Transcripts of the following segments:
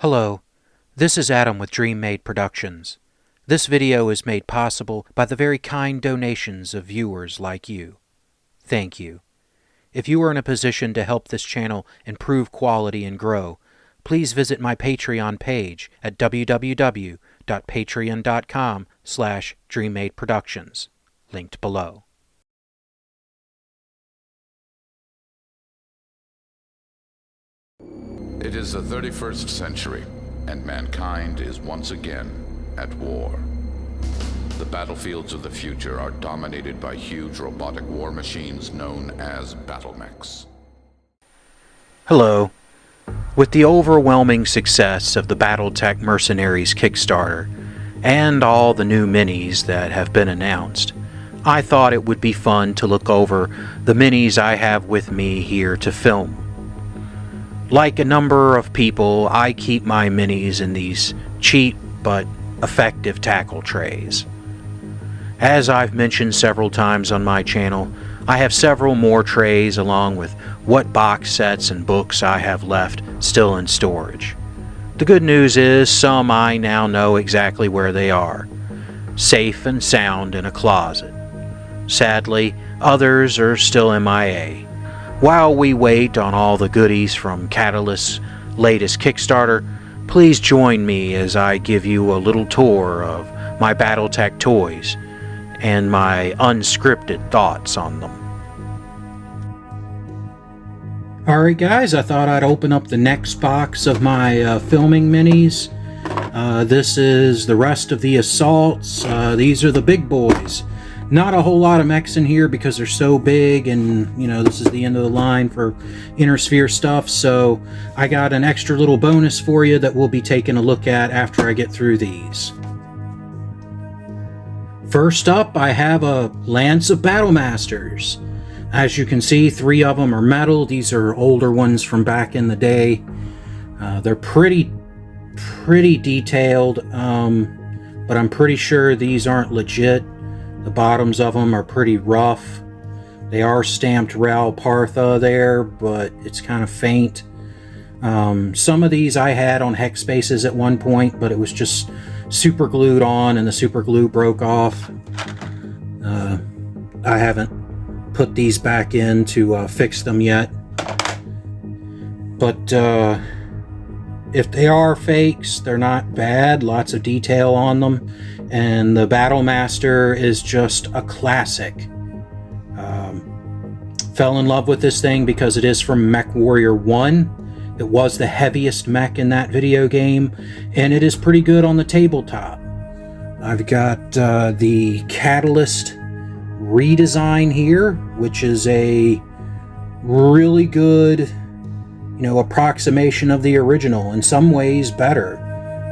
Hello, this is Adam with DreamMade Productions. This video is made possible by the very kind donations of viewers like you. Thank you. If you are in a position to help this channel improve quality and grow, please visit my Patreon page at www.patreon.com/DreamMadeProductions, linked below. It is the 31st century, and mankind is once again at war. The battlefields of the future are dominated by huge robotic war machines known as battlemechs. Hello. With the overwhelming success of the BattleTech Mercenaries Kickstarter, and all the new minis that have been announced, I thought it would be fun to look over the minis I have with me here to film. Like a number of people, I keep my minis in these cheap but effective tackle trays. As I've mentioned several times on my channel, I have several more trays along with what box sets and books I have left still in storage. The good news is some I now know exactly where they are, safe and sound in a closet. Sadly, others are still MIA. While we wait on all the goodies from Catalyst's latest Kickstarter, please join me as I give you a little tour of my BattleTech toys and my unscripted thoughts on them. Alright guys, I thought I'd open up the next box of my filming minis. This is the rest of the assaults. These are the big boys. Not a whole lot of mechs in here because they're so big, and this is the end of the line for Inner Sphere stuff, so I got an extra little bonus for you that we'll be taking a look at after I get through these. First up, I have a Lance of Battlemasters. As you can see, 3 of them are metal. These are older ones from back in the day. They're pretty detailed, but I'm pretty sure these aren't legit. The bottoms of them are pretty rough. They are stamped Ral Partha there, but it's kind of faint. Some of these I had on hex spaces at one point, but it was just super glued on and the super glue broke off. I haven't put these back in to fix them yet. But if they are fakes, they're not bad. Lots of detail on them. And the Battlemaster is just a classic. Fell in love with this thing because it is from MechWarrior 1. It was the heaviest mech in that video game, and it is pretty good on the tabletop. I've got the Catalyst redesign here, which is a really good, approximation of the original. In some ways, better.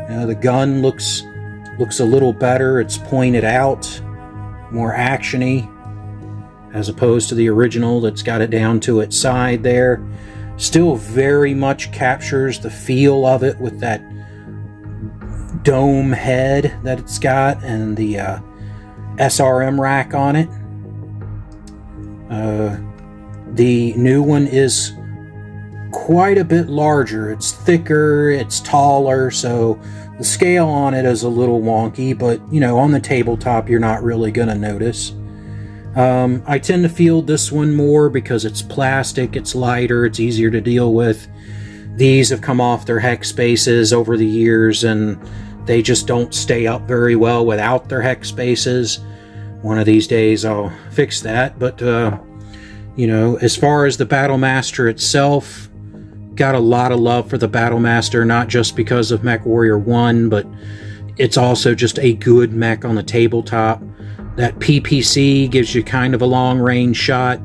The gun looks a little better. It's pointed out, more actiony, as opposed to the original that's got it down to its side there. Still very much captures the feel of it with that dome head that it's got and the SRM rack on it. The new one is quite a bit larger. It's thicker, it's taller, so the scale on it is a little wonky, but on the tabletop you're not really going to notice. I tend to field this one more because it's plastic, it's lighter, it's easier to deal with. These have come off their hex spaces over the years and they just don't stay up very well without their hex spaces. One of these days I'll fix that, but as far as the Battlemaster itself, got a lot of love for the Battlemaster, not just because of MechWarrior 1, but it's also just a good mech on the tabletop. That PPC gives you kind of a long-range shot.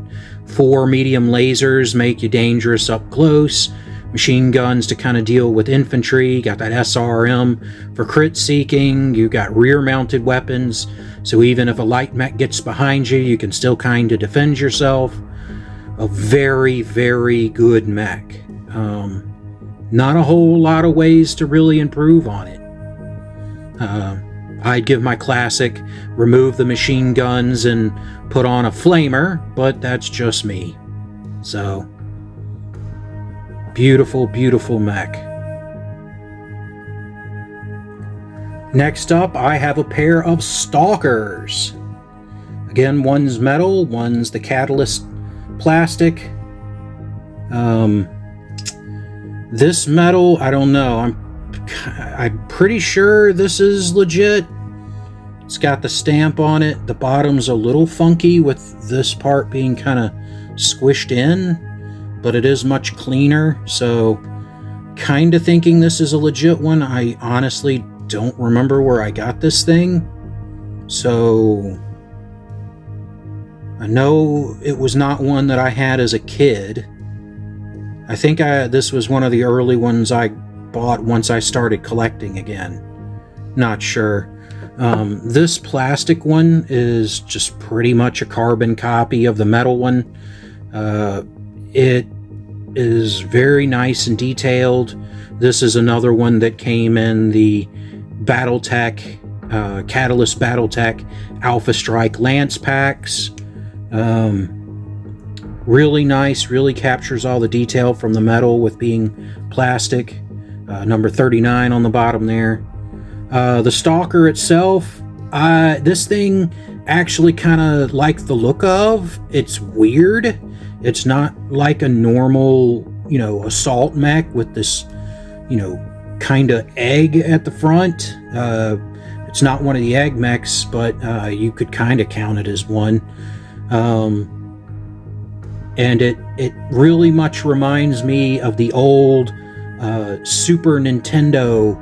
4 medium lasers make you dangerous up close. Machine guns to kind of deal with infantry. Got that SRM for crit seeking. You got rear-mounted weapons, so even if a light mech gets behind you, you can still kind of defend yourself. A very, very good mech. Not a whole lot of ways to really improve on it. I'd give my classic, remove the machine guns and put on a flamer, but that's just me. So, beautiful, beautiful mech. Next up, I have a pair of Stalkers. Again, one's metal, one's the Catalyst plastic. This metal, I don't know. I'm pretty sure this is legit. It's got the stamp on it. The bottom's a little funky with this part being kind of squished in, but it is much cleaner. So, kind of thinking this is a legit one. I honestly don't remember where I got this thing. So, I know it was not one that I had as a kid. I think this was one of the early ones I bought once I started collecting again. Not sure. This plastic one is just pretty much a carbon copy of the metal one. It is very nice and detailed. This is another one that came in the BattleTech, Catalyst BattleTech Alpha Strike Lance packs. Really nice, really captures all the detail from the metal with being plastic. Number 39 on the bottom there. The Stalker itself, this thing actually kind of like the look of. It's weird. It's not like a normal, assault mech with this, kind of egg at the front. It's not one of the egg mechs, but you could kind of count it as one. And it really much reminds me of the old Super Nintendo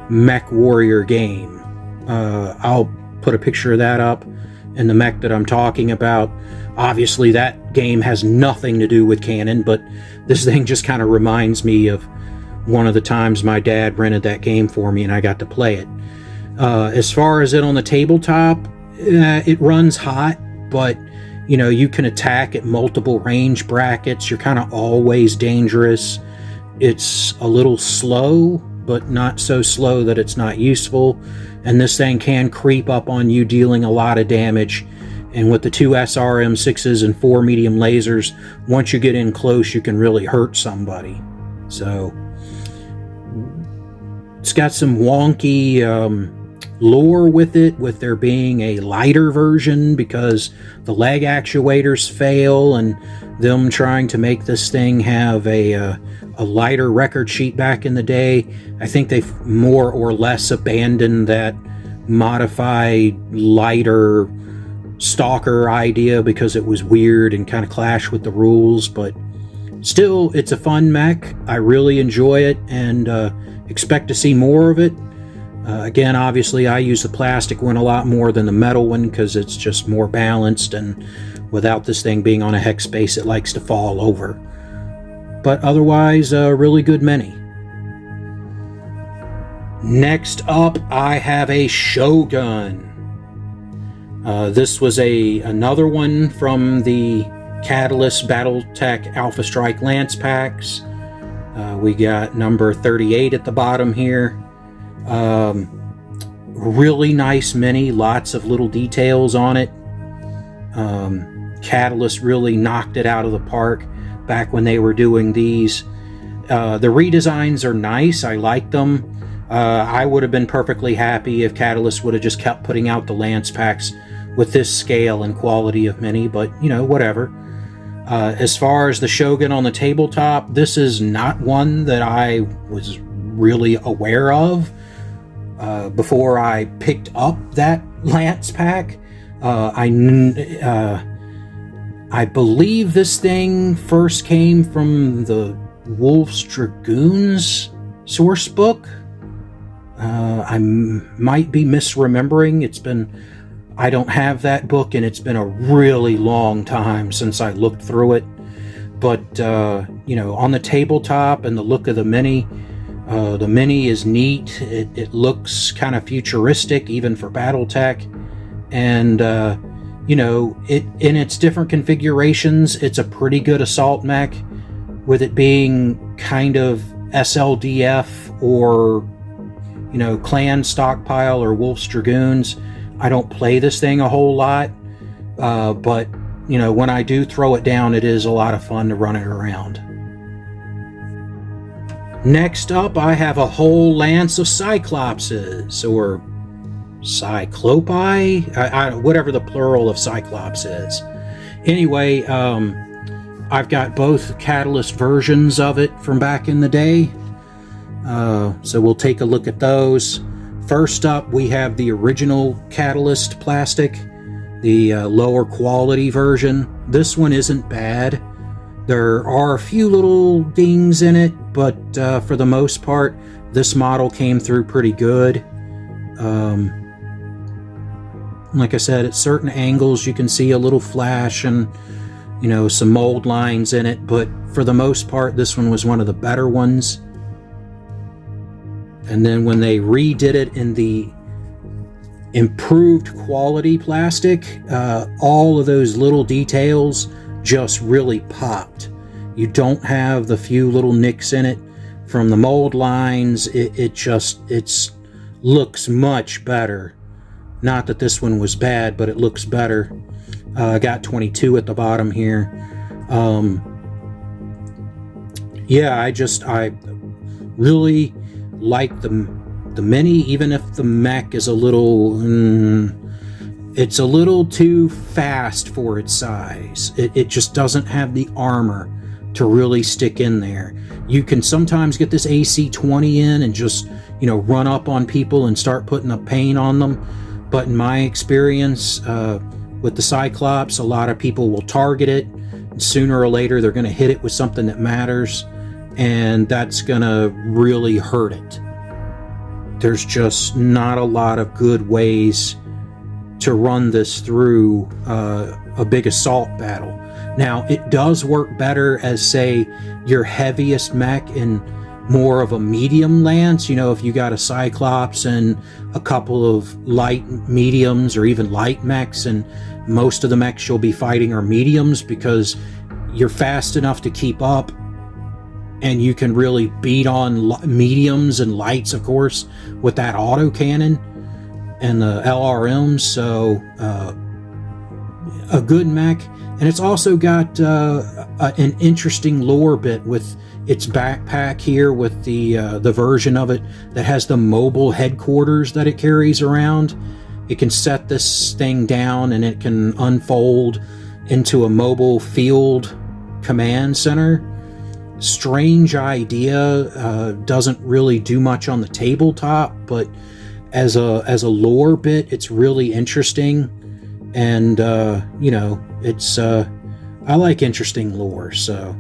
Mech Warrior game. I'll put a picture of that up in the mech that I'm talking about. Obviously that game has nothing to do with canon, but this thing just kind of reminds me of one of the times my dad rented that game for me and I got to play it. As far as it on the tabletop, it runs hot, but you can attack at multiple range brackets. You're kind of always dangerous. It's a little slow, but not so slow that it's not useful. And this thing can creep up on you, dealing a lot of damage. And with the 2 SRM6s and 4 medium lasers, once you get in close, you can really hurt somebody. So, it's got some wonky lore with it, with there being a lighter version because the leg actuators fail, and them trying to make this thing have a lighter record sheet back in the day. I think they've more or less abandoned that modified lighter Stalker idea because it was weird and kind of clashed with the rules, but still, it's a fun mech. I really enjoy it and expect to see more of it. Again, obviously, I use the plastic one a lot more than the metal one because it's just more balanced, and without this thing being on a hex space, it likes to fall over. But otherwise, a really good mini. Next up, I have a Shogun. This was another one from the Catalyst BattleTech Alpha Strike Lance packs. We got number 38 at the bottom here. Really nice mini, lots of little details on it. Catalyst really knocked it out of the park back when they were doing these. The redesigns are nice, I like them. I would have been perfectly happy if Catalyst would have just kept putting out the Lance packs with this scale and quality of mini, but whatever. As far as the Shogun on the tabletop, this is not one that I was really aware of before I picked up that Lance pack. I believe this thing first came from the Wolf's Dragoons source book. I might be misremembering. I don't have that book, and it's been a really long time since I looked through it. But, on the tabletop and the look of the mini is neat. It looks kind of futuristic, even for BattleTech. And, it in its different configurations, it's a pretty good assault mech, with it being kind of SLDF or, Clan Stockpile or Wolf's Dragoons. I don't play this thing a whole lot, but, when I do throw it down, it is a lot of fun to run it around. Next up, I have a whole lance of Cyclopses, or Cyclopi, whatever the plural of Cyclops is. Anyway, I've got both Catalyst versions of it from back in the day, so we'll take a look at those. First up, we have the original Catalyst plastic, the lower quality version. This one isn't bad. There are a few little dings in it, but for the most part, this model came through pretty good. Like I said, at certain angles you can see a little flash and, you know, some mold lines in it, but for the most part, this one was one of the better ones. And then when they redid it in the improved quality plastic, all of those little details just really popped. You don't have the few little nicks in it from the mold lines. It looks much better. Not that this one was bad, but it looks better. I got 22 at the bottom here. Yeah, I really like the Mini, even if the mech is a little it's a little too fast for its size. It just doesn't have the armor to really stick in there. You can sometimes get this AC-20 in and just, you know, run up on people and start putting a paint on them. But in my experience with the Cyclops, a lot of people will target it, and sooner or later they're going to hit it with something that matters, and that's going to really hurt it. There's just not a lot of good ways to run this through a big assault battle. Now, it does work better as, say, your heaviest mech in more of a medium lance. You know, if you got a Cyclops and a couple of light mediums or even light mechs, and most of the mechs you'll be fighting are mediums because you're fast enough to keep up and you can really beat on mediums and lights, of course, with that autocannon and the LRMs. So a good mech. And it's also got an interesting lore bit with its backpack here, with the version of it that has the mobile headquarters that it carries around. It can set this thing down and it can unfold into a mobile field command center. Strange idea, doesn't really do much on the tabletop, but as a lore bit, it's really interesting. And you know, it's I like interesting lore. So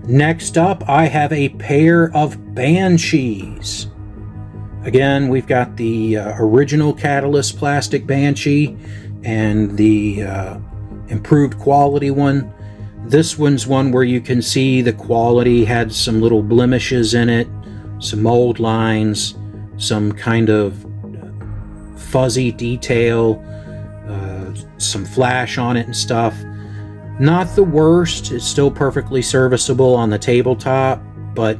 next up, I have a pair of Banshees. Again, we've got the original Catalyst plastic Banshee and the improved quality one. This one's one where you can see the quality had some little blemishes in it, some mold lines, some kind of fuzzy detail, some flash on it and stuff. Not the worst. It's still perfectly serviceable on the tabletop, but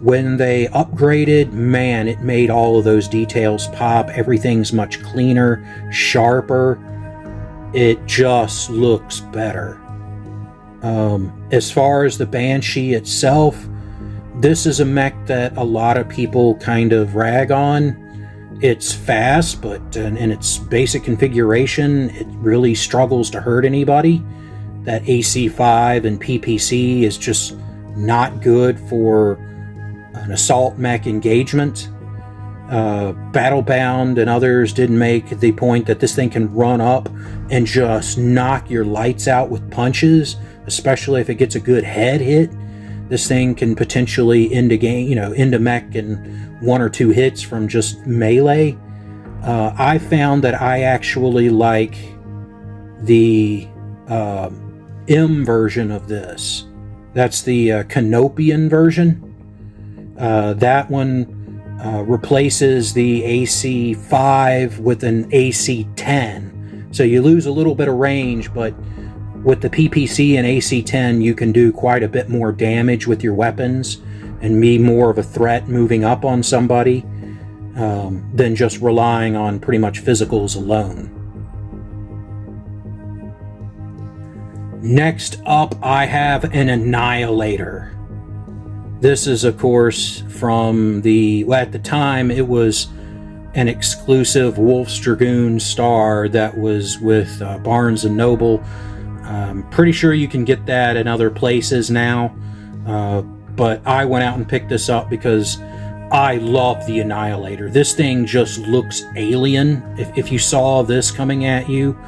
when they upgraded, man, it made all of those details pop. Everything's much cleaner, sharper. It just looks better. As far as the Banshee itself, this is a mech that a lot of people kind of rag on. It's fast, but in its basic configuration, it really struggles to hurt anybody. That AC5 and PPC is just not good for an assault mech engagement. Battlebound and others did make the point that this thing can run up and just knock your lights out with punches, especially if it gets a good head hit. This thing can potentially end a mech in 1 or 2 hits from just melee. I found that I actually like the M version of this. That's the Canopian version. That one replaces the AC5 with an AC10. So you lose a little bit of range, but with the PPC and AC10, you can do quite a bit more damage with your weapons and be more of a threat moving up on somebody than just relying on pretty much physicals alone. Next up, I have an Annihilator. This is, of course, from at the time, it was an exclusive Wolf's Dragoon star that was with Barnes & Noble. Pretty sure you can get that in other places now, but I went out and picked this up because I love the Annihilator. This thing just looks alien. If you saw this coming at you,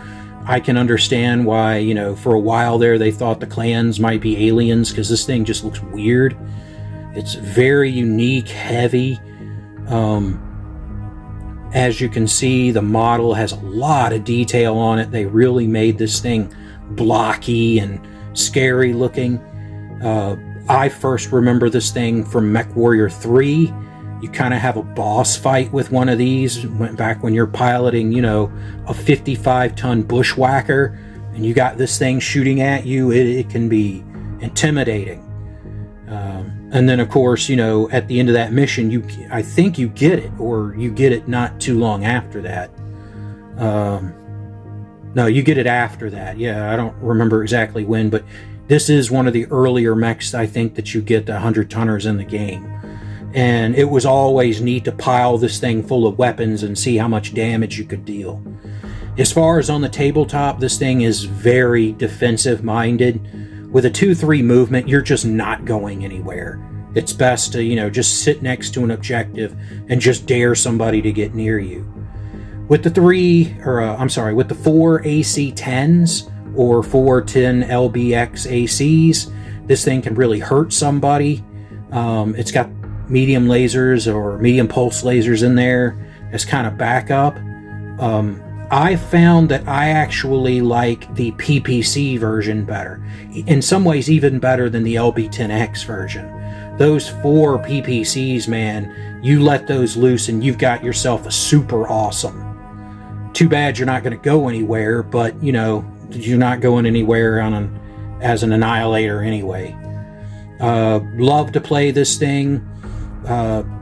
I can understand why, you know, for a while there they thought the clans might be aliens, because this thing just looks weird. It's very unique, heavy. As you can see, the model has a lot of detail on it. They really made this thing blocky and scary looking. I first remember this thing from MechWarrior 3. You kind of have a boss fight with one of these. Went back when you're piloting, you know, a 55-ton bushwhacker, and you got this thing shooting at you. It can be intimidating. And then, of course, you know, at the end of that mission, I think you get it, or you get it not too long after that. No, you get it after that. Yeah, I don't remember exactly when, but this is one of the earlier mechs, I think, that you get the 100-tonners in the game. And it was always neat to pile this thing full of weapons and see how much damage you could deal. As far as on the tabletop, this thing is very defensive-minded. With a 2-3 movement, you're just not going anywhere. It's best to, you know, just sit next to an objective and just dare somebody to get near you. With the 4 AC-10s or 410 LBX ACs, this thing can really hurt somebody. It's got medium lasers or medium pulse lasers in there as kind of backup. I found that I actually like the PPC version better. In some ways, even better than the LB10X version. Those 4 PPCs, man, you let those loose and you've got yourself a super awesome. Too bad you're not going to go anywhere, but, you know, you're not going anywhere as an Annihilator anyway. Love to play this thing.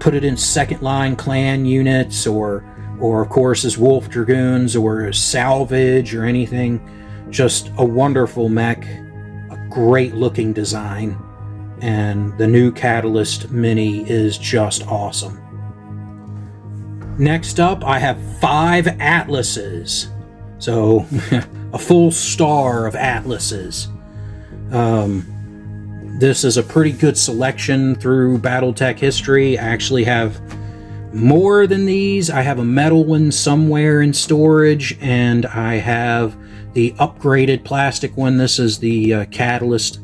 Put it in second line clan units, or of course as Wolf Dragoons, or as salvage or anything. Just a wonderful mech, a great looking design, and the new Catalyst Mini is just awesome. Next up, I have 5 Atlases. So, a full star of Atlases. This is a pretty good selection through Battletech history. I actually have more than these. I have a metal one somewhere in storage, and I have the upgraded plastic one. This is the Catalyst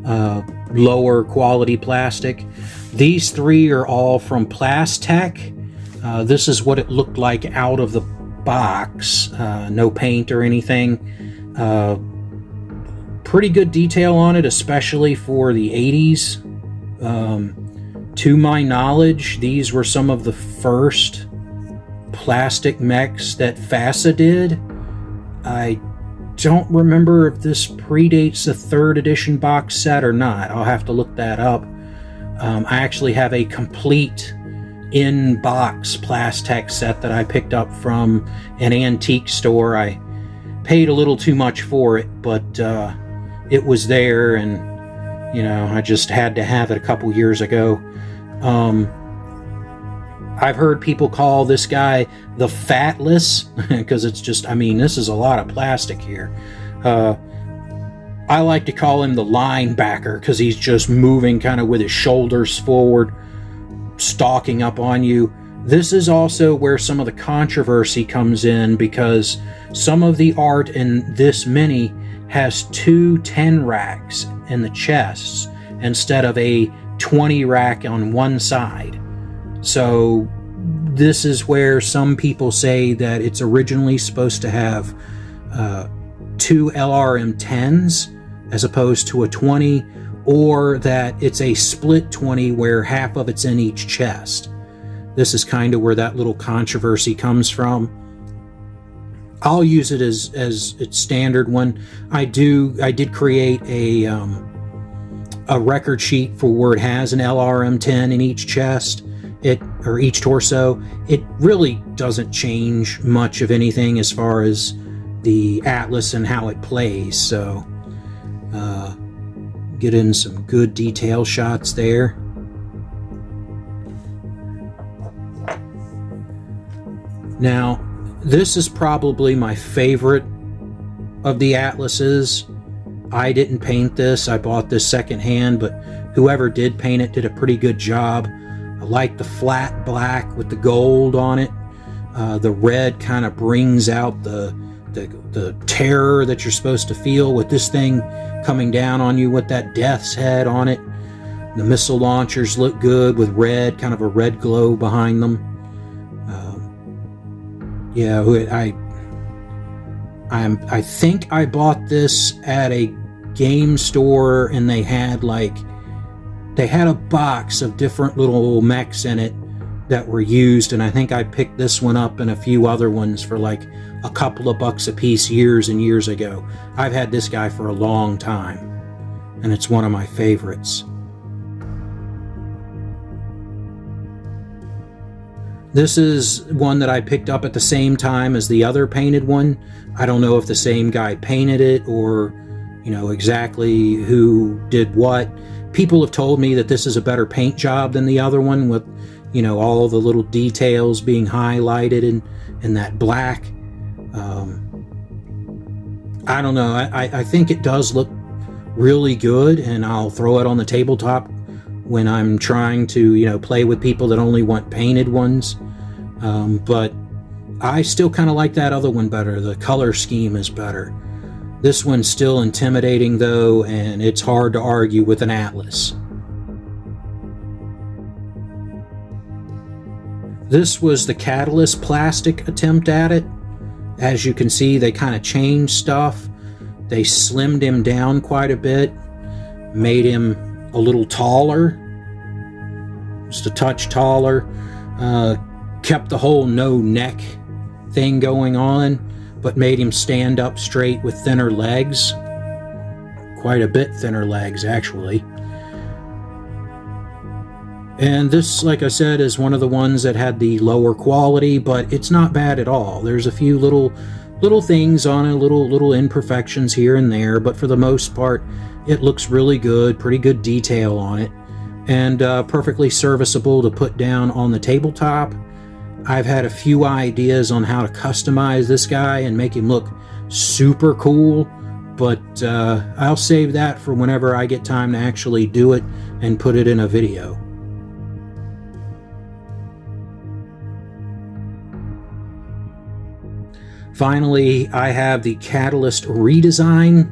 lower quality plastic. These 3 are all from Plastech. This is what it looked like out of the box. No paint or anything. Pretty good detail on it, especially for the 80s. To my knowledge, these were some of the first plastic mechs that FASA did. I don't remember if this predates the 3rd edition box set or not. I'll have to look that up. I actually have a complete in-box Plastech set that I picked up from an antique store. I paid a little too much for it, but it was there, and you know, I just had to have it a couple years ago. I've heard people call this guy the Fatless because it's just, I mean, this is a lot of plastic here. I like to call him the linebacker because he's just moving kind of with his shoulders forward, stalking up on you. This is also where some of the controversy comes in, because some of the art in this mini has 2 10 racks in the chests instead of a 20 rack on one side. So this is where some people say that it's originally supposed to have 2 LRM-10s as opposed to a 20, or that it's a split 20 where half of it's in each chest. This is kind of where that little controversy comes from. I'll use it as its standard one. I did create a record sheet for where it has an LRM-10 in each chest, or each torso. It really doesn't change much of anything as far as the Atlas and how it plays. So Get in some good detail shots there. Now, this is probably my favorite of the Atlases. I didn't paint this. I bought this secondhand, but whoever did paint it did a pretty good job. I like the flat black with the gold on it. The red kind of brings out the terror that you're supposed to feel with this thing coming down on you with that death's head on it. The missile launchers look good with red, kind of a red glow behind them. Yeah, I think I bought this at a game store, and they had a box of different little mechs in it that were used, and I think I picked this one up and a few other ones for like a couple of bucks a piece years and years ago. I've had this guy for a long time, and it's one of my favorites. This is one that I picked up at the same time as the other painted one. I don't know if the same guy painted it or, exactly who did what. People have told me that this is a better paint job than the other one with, all the little details being highlighted in that black. I don't know. I think it does look really good, and I'll throw it on the tabletop when I'm trying to, play with people that only want painted ones. But I still kind of like that other one better. The color scheme is better. This one's still intimidating though, and it's hard to argue with an Atlas. This was the Catalyst plastic attempt at it. As you can see, they kind of changed stuff. They slimmed him down quite a bit, made him a little taller, just a touch taller, kept the whole no neck thing going on, but made him stand up straight with thinner legs. Quite a bit thinner legs, actually. And this, like I said, is one of the ones that had the lower quality, but it's not bad at all. There's a few little things on it, little imperfections here and there, but for the most part, it looks really good, pretty good detail on it, and perfectly serviceable to put down on the tabletop. I've had a few ideas on how to customize this guy and make him look super cool, but I'll save that for whenever I get time to actually do it and put it in a video. Finally, I have the Catalyst redesign.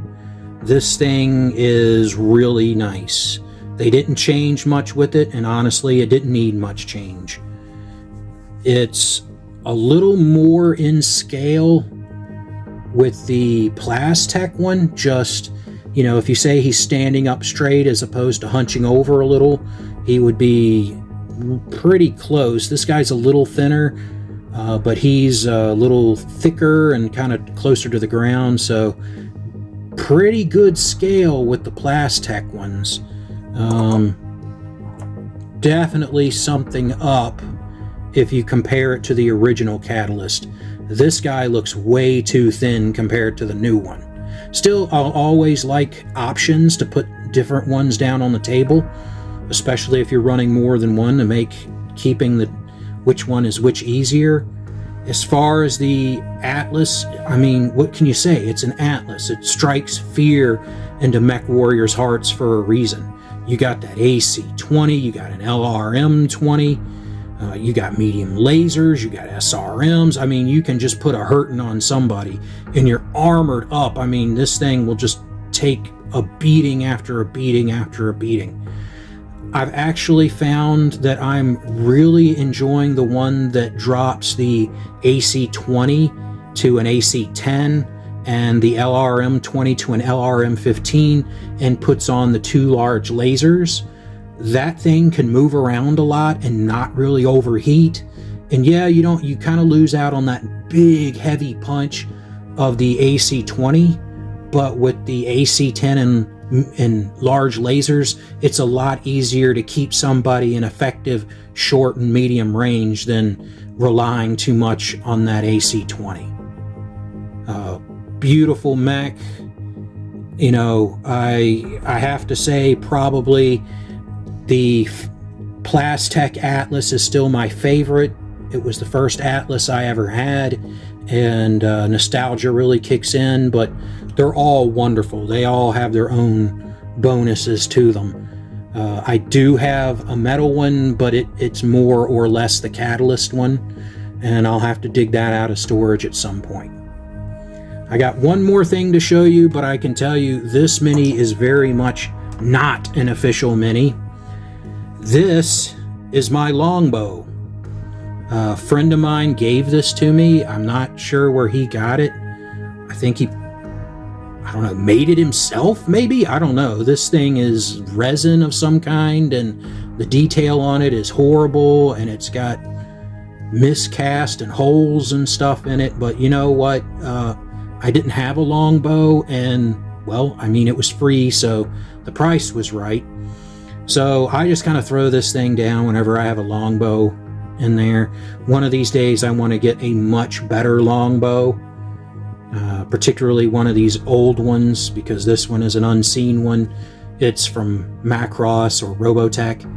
This thing is really nice. They didn't change much with it, and honestly, it didn't need much change. It's a little more in scale with the Plastech one. Just, if you say he's standing up straight as opposed to hunching over a little, he would be pretty close. This guy's a little thinner, but he's a little thicker and kind of closer to the ground, so pretty good scale with the Plastech ones. Definitely something up if you compare it to the original Catalyst. This guy looks way too thin compared to the new one. Still, I'll always like options to put different ones down on the table, especially if you're running more than one, to make keeping which one is which easier. As far as the Atlas, I mean, what can you say? It's an Atlas. It strikes fear into mech warriors' hearts for a reason. You got that AC-20, you got an LRM-20, you got medium lasers, you got SRMs. I mean, you can just put a hurting on somebody, and you're armored up. I mean, this thing will just take a beating after a beating after a beating. I've actually found that I'm really enjoying the one that drops the AC-20 to an AC-10 and the LRM-20 to an LRM-15 and puts on the two large lasers. That thing can move around a lot and not really overheat. And yeah, you kind of lose out on that big heavy punch of the AC-20, but with the AC-10 and large lasers, it's a lot easier to keep somebody in effective short and medium range than relying too much on that AC-20. Beautiful mech. You know, I have to say probably the Plastech Atlas is still my favorite. It was the first Atlas I ever had, and nostalgia really kicks in, but they're all wonderful. They all have their own bonuses to them. I do have a metal one, but it's more or less the Catalyst one, and I'll have to dig that out of storage at some point. I got one more thing to show you, but I can tell you this mini is very much not an official mini. This is my longbow. A friend of mine gave this to me. I'm not sure where he got it. I think he, I don't know, made it himself maybe? I don't know. This thing is resin of some kind, and the detail on it is horrible, and it's got miscast and holes and stuff in it. But you know what? I didn't have a longbow, and well, I mean, it was free, so the price was right. So I just kind of throw this thing down whenever I have a longbow in there. One of these days I want to get a much better longbow, particularly one of these old ones, because this one is an unseen one. It's from Macross or Robotech.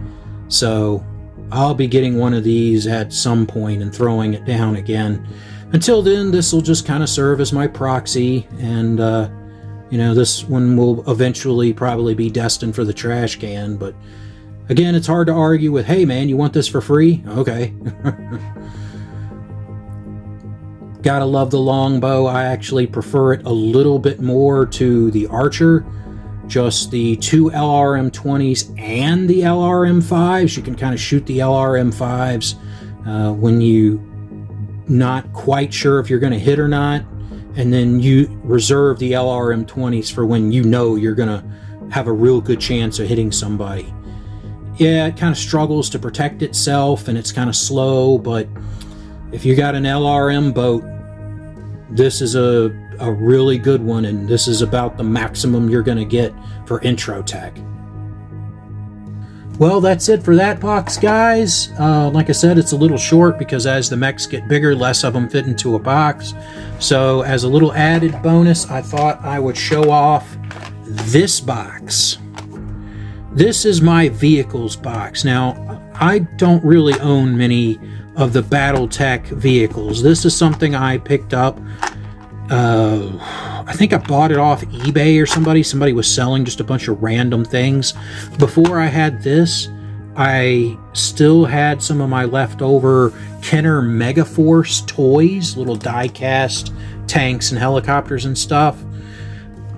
So I'll be getting one of these at some point and throwing it down again. Until then, this will just kind of serve as my proxy, and you know, this one will eventually probably be destined for the trash can. But again, it's hard to argue with, hey man, you want this for free? Okay. Gotta love the longbow. I actually prefer it a little bit more to the Archer. Just the two LRM-20s and the LRM-5s. You can kind of shoot the LRM-5s when you not quite sure if you're going to hit or not, and then you reserve the LRM-20s for when you know you're going to have a real good chance of hitting somebody. Yeah, it kind of struggles to protect itself, and it's kind of slow, but if you got an LRM boat, this is a really good one, and this is about the maximum you're going to get for intro tech. Well, that's it for that box, guys. Like I said, it's a little short because as the mechs get bigger, less of them fit into a box. So as a little added bonus, I thought I would show off this box. This is my vehicles box. Now, I don't really own many of the BattleTech vehicles. This is something I picked up. I think I bought it off eBay or somebody. Somebody was selling just a bunch of random things. Before I had this, I still had some of my leftover Kenner Megaforce toys, little die-cast tanks and helicopters and stuff.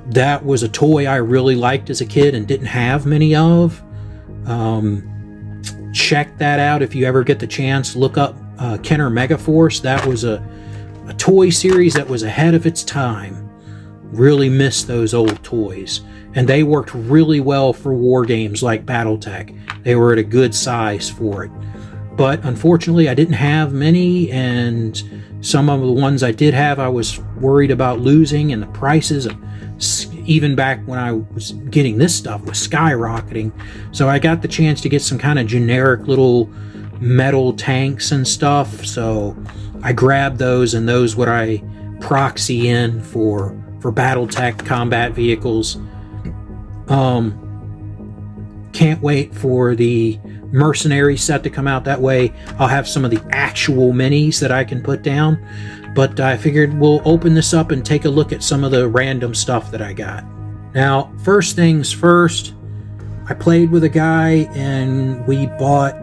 That was a toy I really liked as a kid and didn't have many of. Check that out if you ever get the chance. Look up Kenner Megaforce. That was a toy series that was ahead of its time. Really miss those old toys. And they worked really well for war games like BattleTech. They were at a good size for it. But unfortunately, I didn't have many, and some of the ones I did have, I was worried about losing, and the prices, even back when I was getting this stuff, was skyrocketing. So I got the chance to get some kind of generic little metal tanks and stuff. So I grabbed those, and those what I proxy in for BattleTech combat vehicles. Can't wait for the mercenary set to come out. That way I'll have some of the actual minis that I can put down. But I figured we'll open this up and take a look at some of the random stuff that I got. Now, first things first, I played with a guy and we bought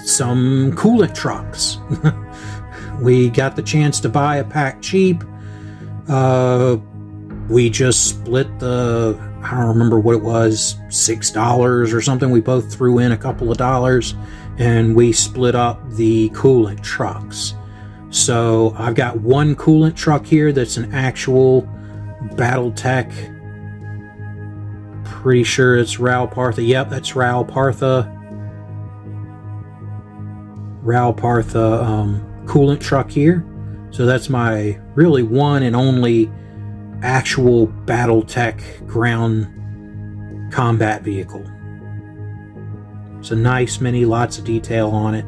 some coolant trucks. We got the chance to buy a pack cheap. We just split the, I don't remember what it was, $6 or something. We both threw in a couple of dollars and we split up the coolant trucks. So I've got one coolant truck here that's an actual BattleTech. Pretty sure it's Ral Partha. Yep, that's Ral Partha. Ral Partha coolant truck here. So that's my really one and only actual BattleTech ground combat vehicle. It's a nice mini, lots of detail on it.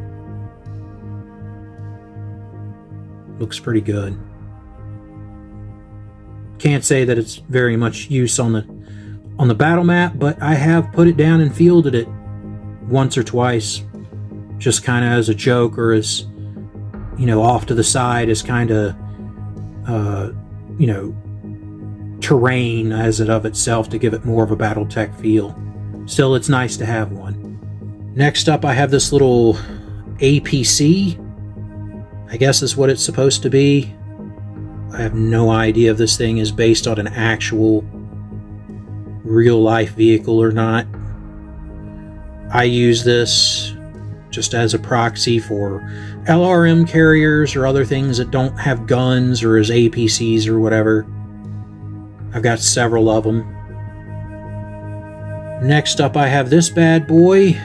Looks pretty good. can't say that it's very much use on the battle map, but I have put it down and fielded it once or twice, just kind of as a joke, or as, you know, off to the side as kind of, you know, terrain as it of itself to give it more of a BattleTech feel. Still, it's nice to have one. Next up, I have this little APC. I guess is what it's supposed to be. I have no idea if this thing is based on an actual real-life vehicle or not. I use this just as a proxy for LRM carriers or other things that don't have guns, or as APCs or whatever. I've got several of them. Next up, I have this bad boy.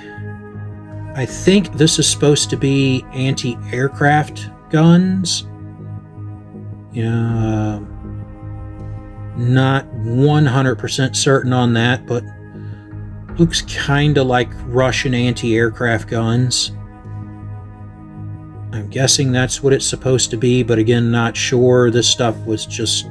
I think this is supposed to be anti-aircraft guns. Yeah, not 100% certain on that, but looks kind of like Russian anti-aircraft guns. I'm guessing that's what it's supposed to be, but again, not sure. This stuff was just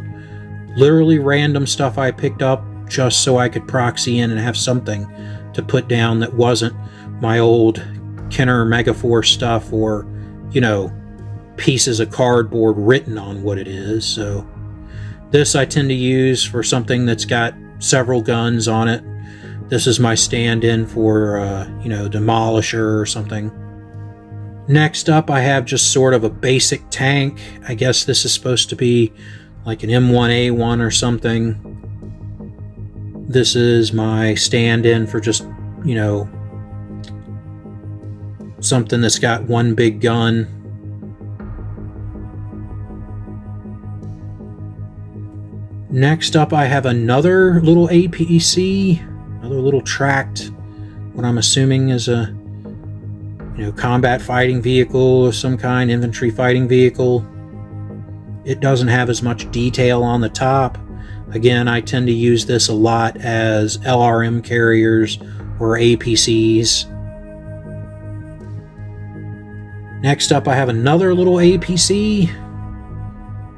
literally random stuff I picked up just so I could proxy in and have something to put down that wasn't my old Kenner Megaforce stuff, or, you know, pieces of cardboard written on what it is. So this I tend to use for something that's got several guns on it. This is my stand-in for, you know, Demolisher or something. Next up, I have just sort of a basic tank. I guess this is supposed to be like an M1A1 or something. This is my stand-in for just, you know, something that's got one big gun. Next up, I have another little APC, another little tracked, what I'm assuming is a, you know, combat fighting vehicle of some kind, infantry fighting vehicle. It doesn't have as much detail on the top. Again, I tend to use this a lot as LRM carriers or APCs. Next up, I have another little APC.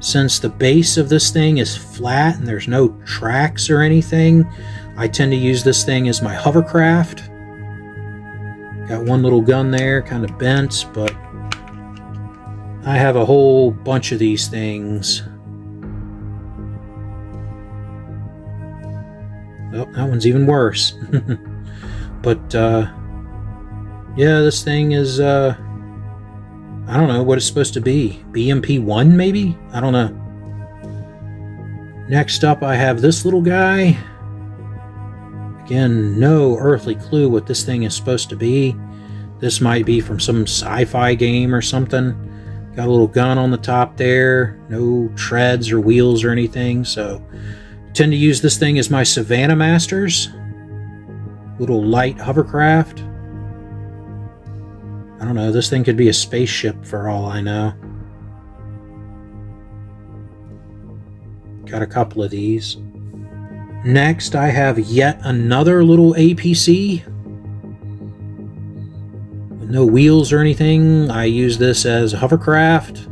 Since the base of this thing is flat and there's no tracks or anything, I tend to use this thing as my hovercraft. Got one little gun there, kind of bent, but I have a whole bunch of these things. Oh, that one's even worse. But, yeah, this thing is, I don't know what it's supposed to be. BMP-1, maybe? I don't know. Next up, I have this little guy. Again, no earthly clue what this thing is supposed to be. This might be from some sci-fi game or something. Got a little gun on the top there. No treads or wheels or anything, so I tend to use this thing as my Savannah Masters. Little light hovercraft. I don't know, this thing could be a spaceship for all I know. Got a couple of these. Next, I have yet another little APC. With no wheels or anything. I use this as a hovercraft.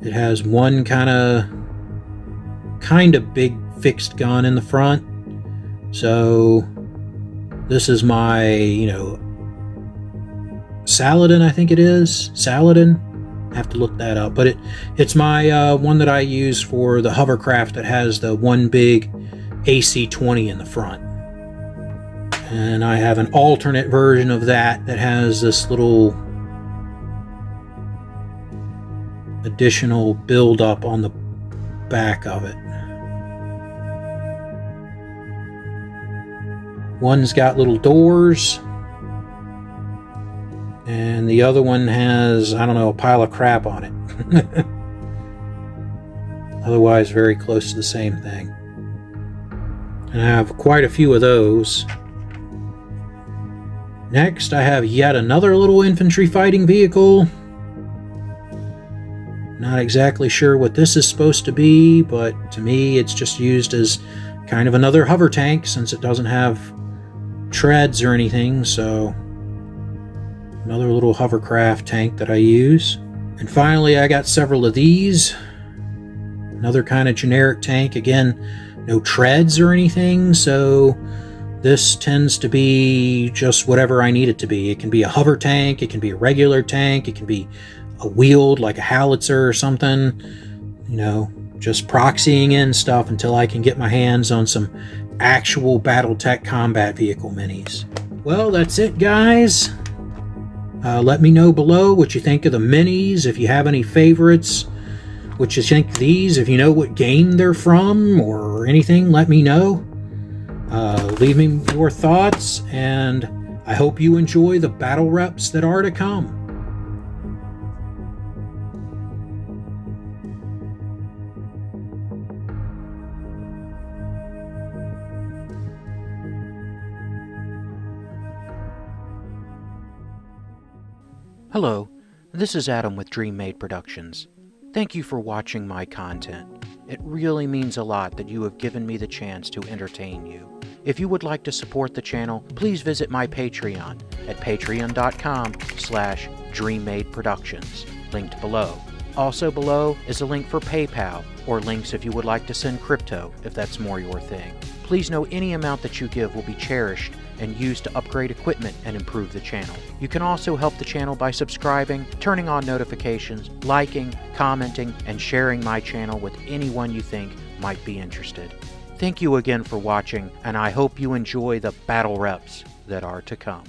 It has one kind of big fixed gun in the front. So this is my, you know, Saladin, I think it is. Saladin? I have to look that up. But it's my one that I use for the hovercraft that has the one big AC-20 in the front. And I have an alternate version of that that has this little additional build-up on the back of it. One's got little doors. And the other one has, I don't know, a pile of crap on it. Otherwise, very close to the same thing. And I have quite a few of those. Next, I have yet another little infantry fighting vehicle. Not exactly sure what this is supposed to be, but to me, it's just used as kind of another hover tank since it doesn't have treads or anything, so another little hovercraft tank that I use. And finally, I got several of these. another kind of generic tank. Again, no treads or anything, so this tends to be just whatever I need it to be. It can be a hover tank, it can be a regular tank, it can be a wheeled like a howitzer or something, you know, just proxying in stuff until I can get my hands on some actual BattleTech combat vehicle minis. Well, that's it, guys. Let me know below what you think of the minis, if you have any favorites, what you think of these, if you know what game they're from or anything, let me know. Leave me your thoughts, and I hope you enjoy the battle reps that are to come. Hello, this is Adam with Dream Made Productions. Thank you for watching my content. It really means a lot that you have given me the chance to entertain you. If you would like to support the channel, please visit my Patreon at patreon.com/DreamMadeProductions, linked below. Also below is a link for PayPal, or links if you would like to send crypto, if that's more your thing. Please know any amount that you give will be cherished and used to upgrade equipment and improve the channel. You can also help the channel by subscribing, turning on notifications, liking, commenting, and sharing my channel with anyone you think might be interested. Thank you again for watching, and I hope you enjoy the battle reps that are to come.